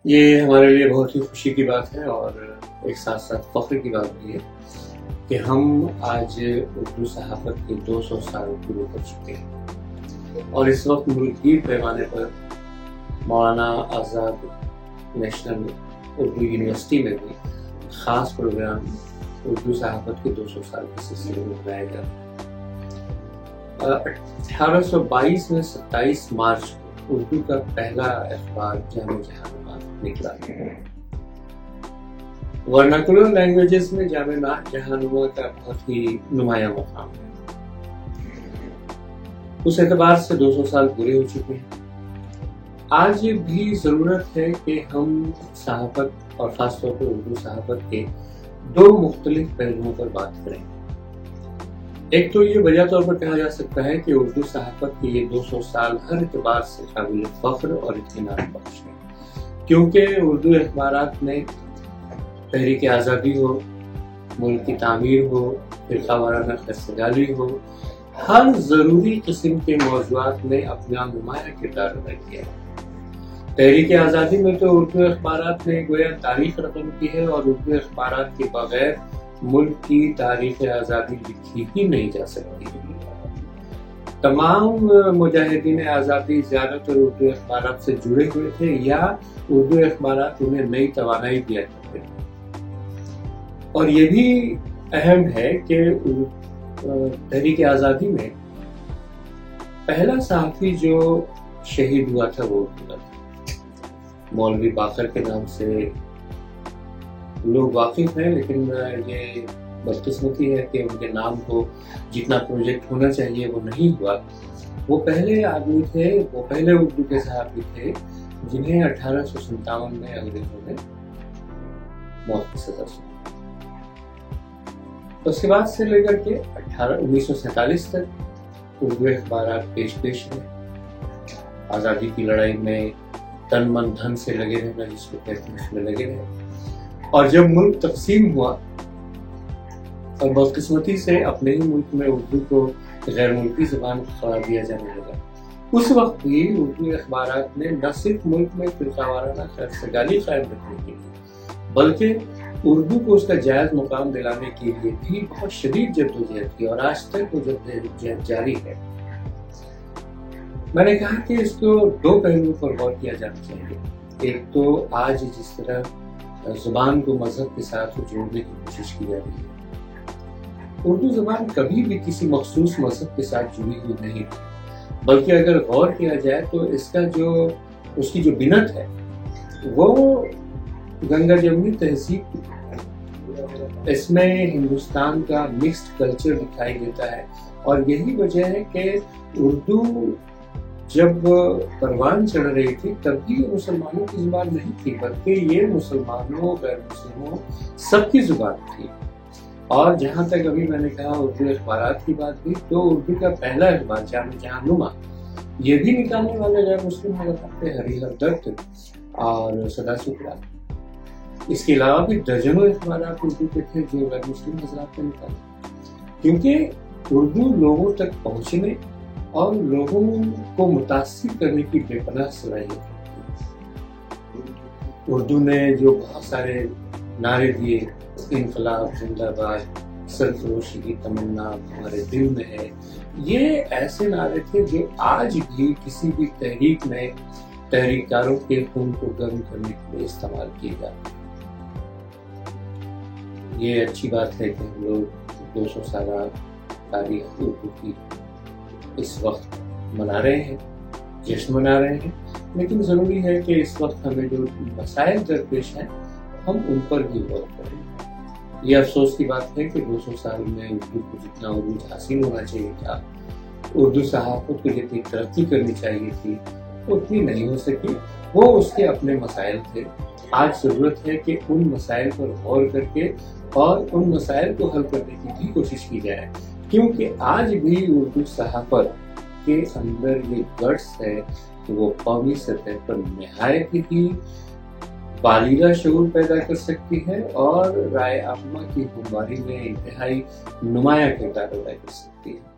یہ ہمارے لیے بہت ہی خوشی کی بات ہے اور ایک ساتھ ساتھ فخر کی بات بھی ہے کہ ہم آج اردو صحافت کے 200 سال پورے کر چکے ہیں اور اس وقت ملکی پیمانے پر مولانا آزاد نیشنل اردو یونیورسٹی میں بھی خاص پروگرام اردو صحافت کے 200 سال کے سلسلے میں منایا جا رہا ہے۔ 1822 میں 27 مارچ کو اردو کا پہلا اخبار جامع جہاننما نکلا۔ ورناکولر لینگویجز میں جامع جہاننما کا بہت ہی نمایاں مقام ہے۔ اس اعتبار سے 200 سال پورے ہو چکے ہیں۔ آج بھی ضرورت ہے کہ ہم صحافت اور خاص طور پر اردو صحافت کے دو مختلف پہلوؤں پر بات کریں۔ ایک تو یہ وجہ طور پر کہا جا سکتا ہے کہ اردو صحافت کے یہ 200 سال ہر اعتبار سے قابل فخر اور اطمینان بخش ہے، کیونکہ اردو اخبارات میں تحریک آزادی ہو، ملک کی تعمیر ہو، فرقہ وارانہ خستگالی ہو، ہر ضروری قسم کے موضوعات میں اپنا نمایاں کردار ادا کیا ہے۔ تحریک آزادی میں تو اردو اخبارات نے گویا تاریخ رقم کی ہے اور اردو اخبارات کے بغیر ملک کی تاریخ آزادی لکھی ہی نہیں جا سکتی۔ تمام مجاہدین آزادی زیادہ تر اردو اخبارات سے جڑے ہوئے تھے یا اردو اخبارات انہیں نئی توانائی دیا کرتے تھے۔ اور یہ بھی اہم ہے کہ تحریک آزادی میں پہلا صحافی جو شہید ہوا تھا وہ اردو کا تھا۔ مولوی باقر کے نام سے لوگ واقف ہیں، لیکن یہ بدقسمتی ہے کہ ان کے نام کو جتنا پروجیکٹ ہونا چاہیے وہ نہیں ہوا۔ وہ پہلے آدمی تھے، وہ پہلے اردو کے صحافی تھے جنہیں 1857 میں انگریزوں نے موت کی سزا سنائی۔ اس کے بعد سے لے کر کے 1947 تک اردو اخبارات پیش میں آزادی کی لڑائی میں تن من دھن سے لگے رہنا، جس کو کہتے ہیں، اس میں لگے رہے۔ اور جب ملک تقسیم ہوا اور بدقسمتی سے اپنے ہی ملک میں اردو کو غیر ملکی زبان قرار دیا جانے لگا، اس وقت بھی اردو اخبارات نے نہ صرف ملک میں فرقہ وارانہ خستگالی قائم رکھنے کے لیے بلکہ اردو کو اس کا جائز مقام دلانے کے لیے بھی بہت شدید جدوجہد کی، اور آج تک وہ جدوجہد جاری ہے۔ میں نے کہا کہ اس کو دو پہلوؤں پر غور کیا جانا چاہیے۔ ایک تو آج جس طرح زبان کو مذہب کے ساتھ جوڑنے کی کوشش کی جا رہی ہے، اردو زبان کبھی بھی کسی مخصوص مذہب کے ساتھ جڑی ہوئی نہیں، بلکہ اگر غور کیا جائے تو اس کی جو بنت ہے وہ گنگا جمنی تہذیب کی ہے۔ اس میں ہندوستان کا مکسڈ کلچر دکھائی دیتا ہے، اور یہی وجہ ہے کہ اردو جب پروان چڑھ رہی تھی تب بھی یہ مسلمانوں کی زبان نہیں تھی، بلکہ یہ مسلمانوں، غیر مسلموں سب کی زبان تھی۔ اور جہاں تک ابھی میں نے کہا اردو اخبارات کی بات ہوئی، تو اردو کا پہلا اخبار جامع جہاننما یہ بھی نکالنے والے غیر مسلم حضرات تھے، ہری ہردرد اور سدا سکرا۔ اس کے علاوہ بھی درجنوں اخبارات اردو کے تھے جو غیر مسلم حضرات نے نکالے، کیونکہ اردو لوگوں تک پہنچنے اور لوگوں کو متاثر کرنے کی بے پناہ صلاحیت ہے۔ اردو نے جو بہت سارے نعرے دیے، انقلاب زندہ باد، سرفروشی کی تمنا ہمارے دل میں ہے، یہ ایسے نعرے تھے جو آج بھی کسی بھی تحریک میں تحریک کاروں کے خون کو گرم کرنے کے لیے استعمال کیے جاتے ہیں۔ یہ اچھی بات ہے کہ ہم لوگ 200 سالہ تاریخ اردو کی اس وقت منا رہے ہیں، جشن منا رہے ہیں، لیکن ضروری ہے کہ اس وقت ہمیں جو مسائل درپیش ہیں ہم ان پر بھی غور کریں۔ یہ افسوس کی بات ہے کہ 200 سال میں اردو کو جتنا عروج حاصل ہونا چاہیے تھا، اردو صحافت کو جتنی ترقی کرنی چاہیے تھی، اتنی نہیں ہو سکی۔ وہ اس کے اپنے مسائل تھے۔ آج ضرورت ہے کہ ان مسائل پر غور کر کے اور ان مسائل کو حل کرنے کی بھی کوشش کی جائے، کیونکہ آج بھی اردو صحافت کے اندر یہ گٹس ہے کہ وہ قومی سطح پر نہایت ہی بالیغ شعور پیدا کر سکتی ہے اور رائے عامہ کی ہمواری میں انتہائی نمایاں کردار ادا کر سکتی ہے۔